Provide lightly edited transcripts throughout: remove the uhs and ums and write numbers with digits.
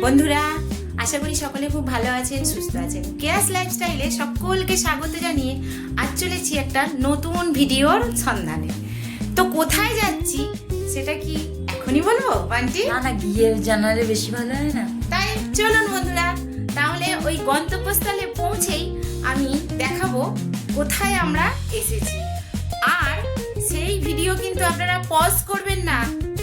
বন্ধুরা, আশা করি সকলে খুব ভালো আছেন, সুস্থ আছেন। কেয়াস লাইফস্টাইলে সকলকে স্বাগত জানিয়ে আজ চলেছি একটা নতুন ভিডিওর সন্ধানে। তো কোথায় যাচ্ছি সেটা কি এখনই বলবো বান্টি? না গিয়ে জানালে বেশি ভালো হয় না? তাই চলুন বন্ধুরা, তাহলে ওই গন্তব্যস্থলে পৌঁছেই আমি দেখাবো কোথায় আমরা এসেছি। আর সেই ভিডিও কিন্তু আপনারা পজ করবেন না,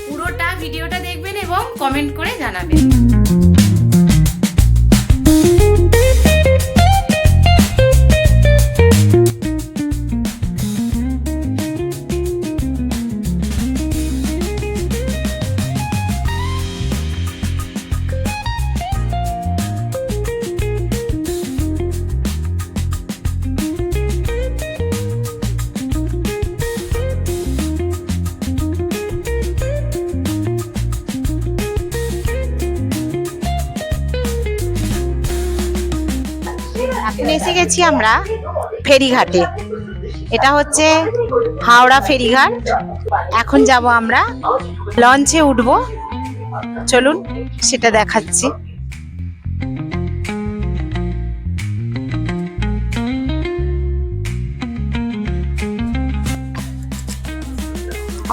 পুরোটা ভিডিওটা দেখবেন এবং কমেন্ট করে জানাবেন। এখন এসে গেছি আমরা ফেরিঘাটে। এটা হচ্ছে হাওড়া ফেরিঘাট। এখন যাব আমরা লঞ্চে উঠব, চলুন সেটা দেখাচ্ছি।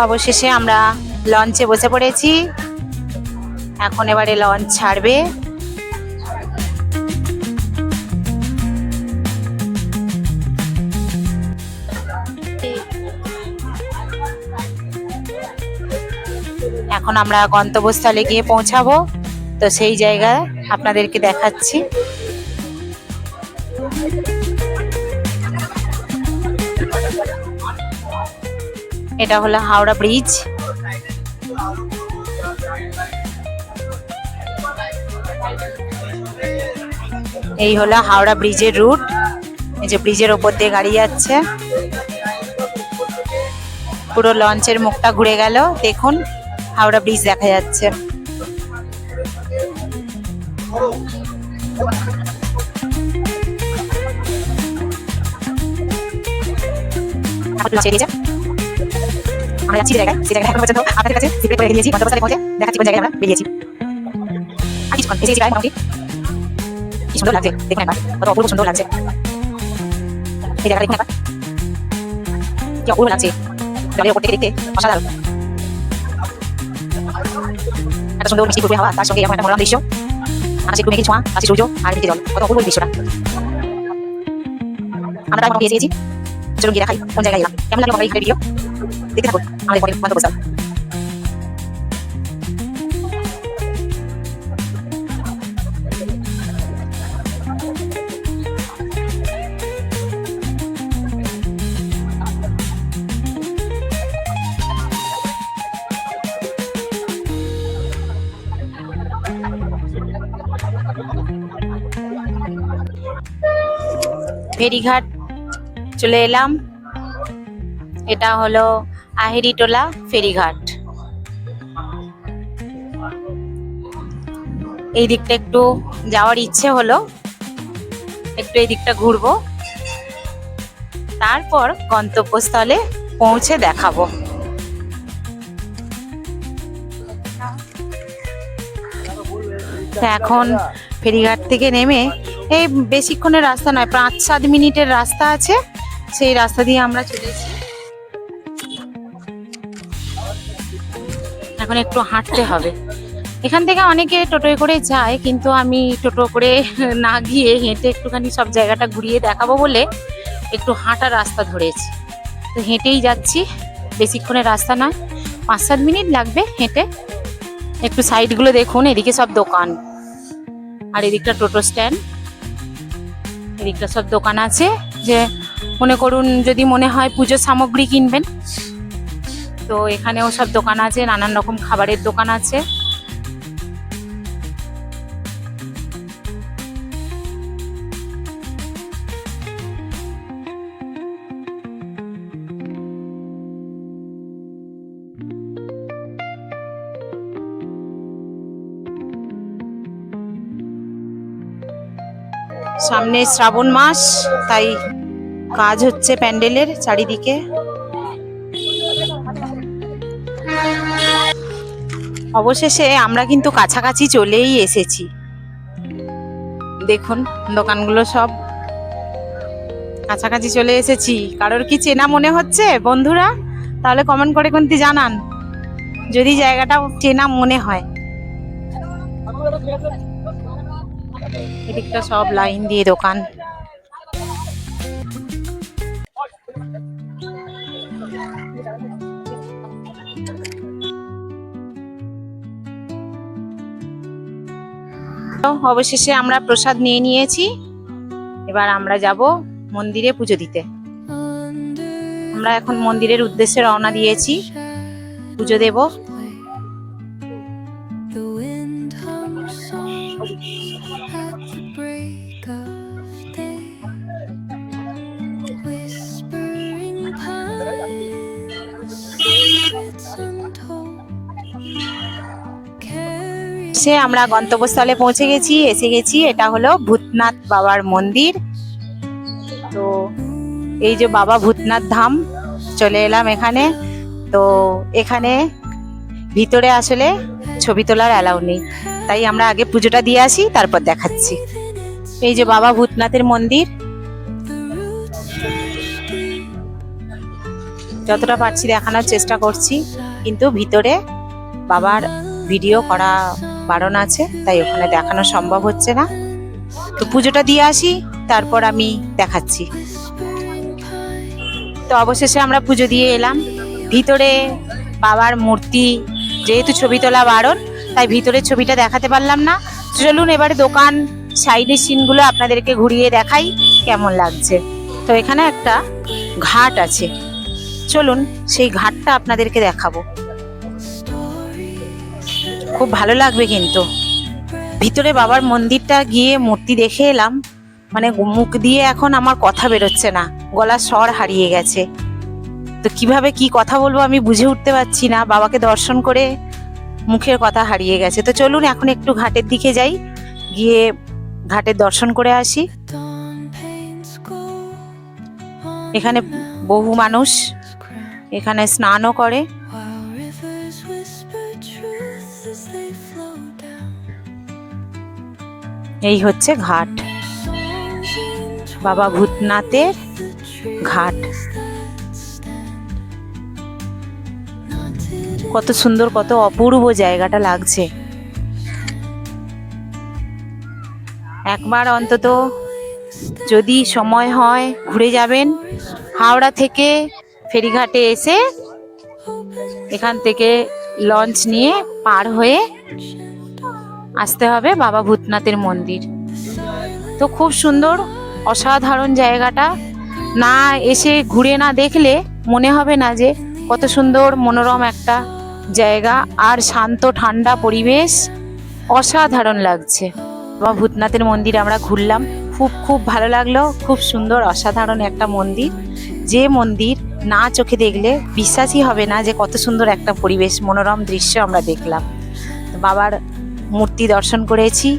অবশেষে আমরা লঞ্চে বসে পড়েছি। এখন এবারে লঞ্চ ছাড়বে। এখন আমরা গন্তব্যস্থলে গিয়ে পৌঁছাবো, তো সেই জায়গায় আপনাদেরকে দেখাচ্ছি। এটা হলো হাওড়া ব্রিজ। এই হলো হাওড়া ব্রিজের রুট। এই যে ব্রিজের ওপর দিয়ে গাড়ি যাচ্ছে। পুরো লঞ্চের মুখটা ঘুরে গেল, দেখুন হাওড়া ব্রিজ দেখা যাচ্ছে। আমরা যাচ্ছি জায়গায়, সেই জায়গায় এখন পর্যন্ত আপনাদের কাছে সিক্রেট করে দিয়েছি। গন্তব্যস্থলে পৌঁছে দেখাচ্ছি কোন জায়গায় আমরা বেরিয়েছি। আর কিছুক্ষণ এসেছি প্রায় মোটামুটি। কি সুন্দর লাগছে, দেখুন একবার কত অপূর্ব সুন্দর লাগছে এই জায়গাটা। দেখুন একবার কি অপূর্ব লাগছে, জলের ওপর থেকে দেখতে অসাধারণ। একটা সুন্দর মিষ্টি পুকুর হাওয়া, তার সঙ্গে এমন একটা মনোরম দৃশ্য। আকাশে একটু মেঘের ছোঁয়া, আছে সূর্য আর এদিকে জল, কত অপূর্ব দৃশ্যটা। আমরা প্রায় এসে গেছি, চলুন গিয়ে দেখাই কোন জায়গায় এলাম। কেমন লাগলো এই ভিডিও দেখতে থাকুন আমাদের পরে গন্তব্যস্থল। ফেরিঘাট চলে এলাম। এটা হলো আহেরিটোলা ফেরিঘাট। এই দিকটা একটু যাওয়ার ইচ্ছে হলো, একটু এই দিকটা ঘুরবো, তারপর গন্তব্যস্থলে পৌঁছে দেখাবো। এখন ফেরিঘাট থেকে নেমে এই বেশিক্ষণের রাস্তা নয়, 5-7 মিনিটের রাস্তা আছে, সেই রাস্তা দিয়ে আমরা চলেছি। এখন একটু হাঁটতে হবে। এখান থেকে অনেকে টোটোয় করে যায়, কিন্তু আমি টোটো করে না গিয়ে হেঁটে একটুখানি সব জায়গাটা ঘুরিয়ে দেখাবো বলে একটু হাঁটা রাস্তা ধরেছি। তো হেঁটেই যাচ্ছি, বেশিক্ষণের রাস্তা নয়, 5-7 মিনিট লাগবে হেঁটে। একটু সাইডগুলো দেখুন, এদিকে সব দোকান, আর এদিকটা টোটো স্ট্যান্ড, এদিকটা সব দোকান আছে। যে মনে করুন যদি মনে হয় পুজোর সামগ্রী কিনবেন, তো এখানেও সব দোকান আছে, নানান রকম খাবারের দোকান আছে। সামনে শ্রাবণ মাস, তাই কাজ হচ্ছে প্যান্ডেলের চারিদিকে। অবশেষে আমরা কিন্তু কাছাকাছি চলেই এসেছি। দেখুন দোকানগুলো সব কাছাকাছি চলে এসেছি। কারোর কি চেনা মনে হচ্ছে বন্ধুরা? তাহলে কমেন্ট করে কিন্তু জানান যদি জায়গাটা চেনা মনে হয়। এদিকটা সব লাইন দিয়ে দোকান। তো অবশেষে আমরা প্রসাদ নিয়ে নিয়েছি। এবার আমরা যাব মন্দিরে পুজো দিতে। আমরা এখন মন্দিরের উদ্দেশ্যে রওনা দিয়েছি, পুজো দেব। সে আমরা গন্তব্যস্থলে পৌঁছে গেছি, এসে গেছি। এটা হলো ভূতনাথ বাবার মন্দির। তো এই যে বাবা ভূতনাথ ধাম, চলে এলাম এখানে। তো এখানে ভিতরে আসলে ছবি তোলার অ্যালাউ নেই, তাই আমরা আগে পুজোটা দিয়ে আসি, তারপর দেখাচ্ছি। এই যে বাবা ভূতনাথের মন্দির, যতটা পারছি দেখানোর চেষ্টা করছি, কিন্তু ভিতরে বাবার ভিডিও করা বারণ আছে, তাই ওখানে দেখানো সম্ভব হচ্ছে না। তো পুজোটা দিয়ে আসি, তারপর আমি দেখাচ্ছি। তো অবশেষে আমরা পুজো দিয়ে এলাম। ভিতরে বাবার মূর্তি, যেহেতু ছবি তোলা বারণ, তাই ভিতরের ছবিটা দেখাতে পারলাম না। চলুন এবারে দোকান সাইডের সিনগুলো আপনাদেরকে ঘুরিয়ে দেখাই কেমন লাগছে। তো এখানে একটা ঘাট আছে, চলুন সেই ঘাটটা আপনাদেরকে দেখাবো। খুব ভালো লাগবে কিন্তু। ভিতরে বাবার মন্দিরটা গিয়ে মূর্তি দেখে এলাম, মানে মুখ দিয়ে এখন আমার কথা বেরোচ্ছে না, গলার স্বর হারিয়ে গেছে। তো কিভাবে কি কথা বলবো আমি বুঝে উঠতে পারছি না। বাবাকে দর্শন করে মুখের কথা হারিয়ে গেছে। তো চলুন এখন একটু ঘাটের দিকে যাই, গিয়ে ঘাটের দর্শন করে আসি। এখানে বহু মানুষ এখানে স্নানও করে। এই হচ্ছে ঘাট, বাবা ভূতনাথের ঘাট। কত সুন্দর, কত অপূর্ব জায়গাটা লাগছে। একবার অন্তত যদি সময় হয় ঘুরে যাবেন। হাওড়া থেকে ফেরিঘাটে এসে এখান থেকে লঞ্চ নিয়ে পার হয়ে আসতে হবে বাবা ভূতনাথের মন্দির। তো খুব সুন্দর, অসাধারণ জায়গাটা। না এসে ঘুরে না দেখলে মনে হবে না যে কত সুন্দর মনোরম একটা জায়গা, আর শান্ত ঠান্ডা পরিবেশ, অসাধারণ লাগছে। বাবা ভূতনাথের মন্দির আমরা ঘুরলাম, খুব ভালো লাগলো। খুব সুন্দর অসাধারণ একটা মন্দির, যে মন্দির না চোখে দেখলে বিশ্বাসই হবে না যে কত সুন্দর একটা পরিবেশ, মনোরম দৃশ্য আমরা দেখলাম। বাবার মূর্তি দর্শন করেছি,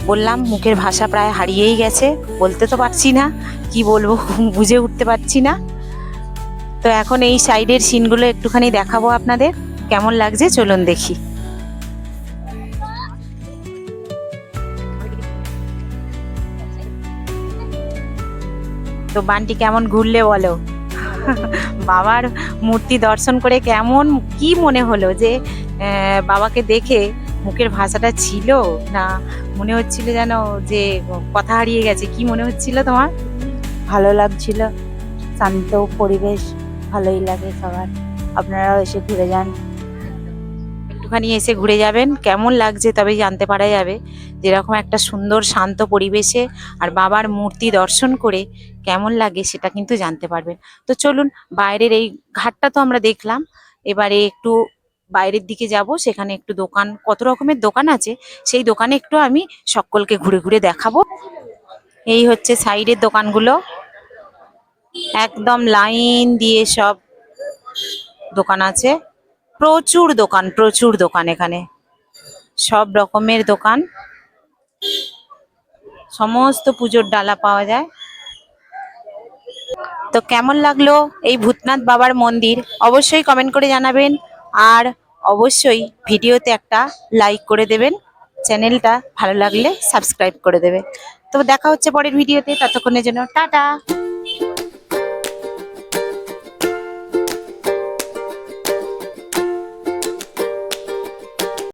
বললাম মুখের ভাষা প্রায় হারিয়েই গেছে, বলতে তো পারছি না, কি বলবো বুঝে উঠতে পারছি না। তো এখন এই সাইডের সিনগুলো একটুখানি দেখাবো আপনাদের, কেমন লাগছে চলুন দেখি। তো বান্টি কেমন ঘুরলে বলো? বাবার মূর্তি দর্শন করে কেমন, কি মনে হলো? যে বাবাকে দেখে মুখের ভাষাটা ছিল না মনে হচ্ছিল যেন যে কথা হারিয়ে গেছে? কি মনে হচ্ছিল তোমার? ভালো লাগছিল, শান্ত পরিবেশ, ভালোই লাগে সবার। আপনারাও এসে ঘুরে যান। একটুখানি এসে ঘুরে যাবেন, কেমন লাগছে তবেই জানতে পারা যাবে। যেরকম একটা সুন্দর শান্ত পরিবেশে আর বাবার মূর্তি দর্শন করে কেমন লাগে সেটা কিন্তু জানতে পারবেন। তো চলুন, বাইরের এই ঘাটটা তো আমরা দেখলাম, এবারে একটু বাইরের দিকে যাব। সেখানে একটু দোকান, কত রকমের দোকান আছে, সেই দোকানে একটু আমি সকলকে ঘুরে ঘুরে দেখাবো। এই হচ্ছে সাইডের দোকানগুলো, একদম লাইন দিয়ে সব দোকান আছে। প্রচুর দোকান এখানে, সব রকমের দোকান, সমস্ত পুজোর ডালা পাওয়া যায়। তো কেমন লাগলো এই ভূতনাথ বাবার মন্দির অবশ্যই কমেন্ট করে জানাবেন, আর অবশ্যই ভিডিওতে একটা লাইক করে দেবেন, চ্যানেলটা ভালো লাগলে সাবস্ক্রাইব করে দেবে। তো দেখা হচ্ছে পরের ভিডিওতে, ততক্ষণের জন্য টাটা।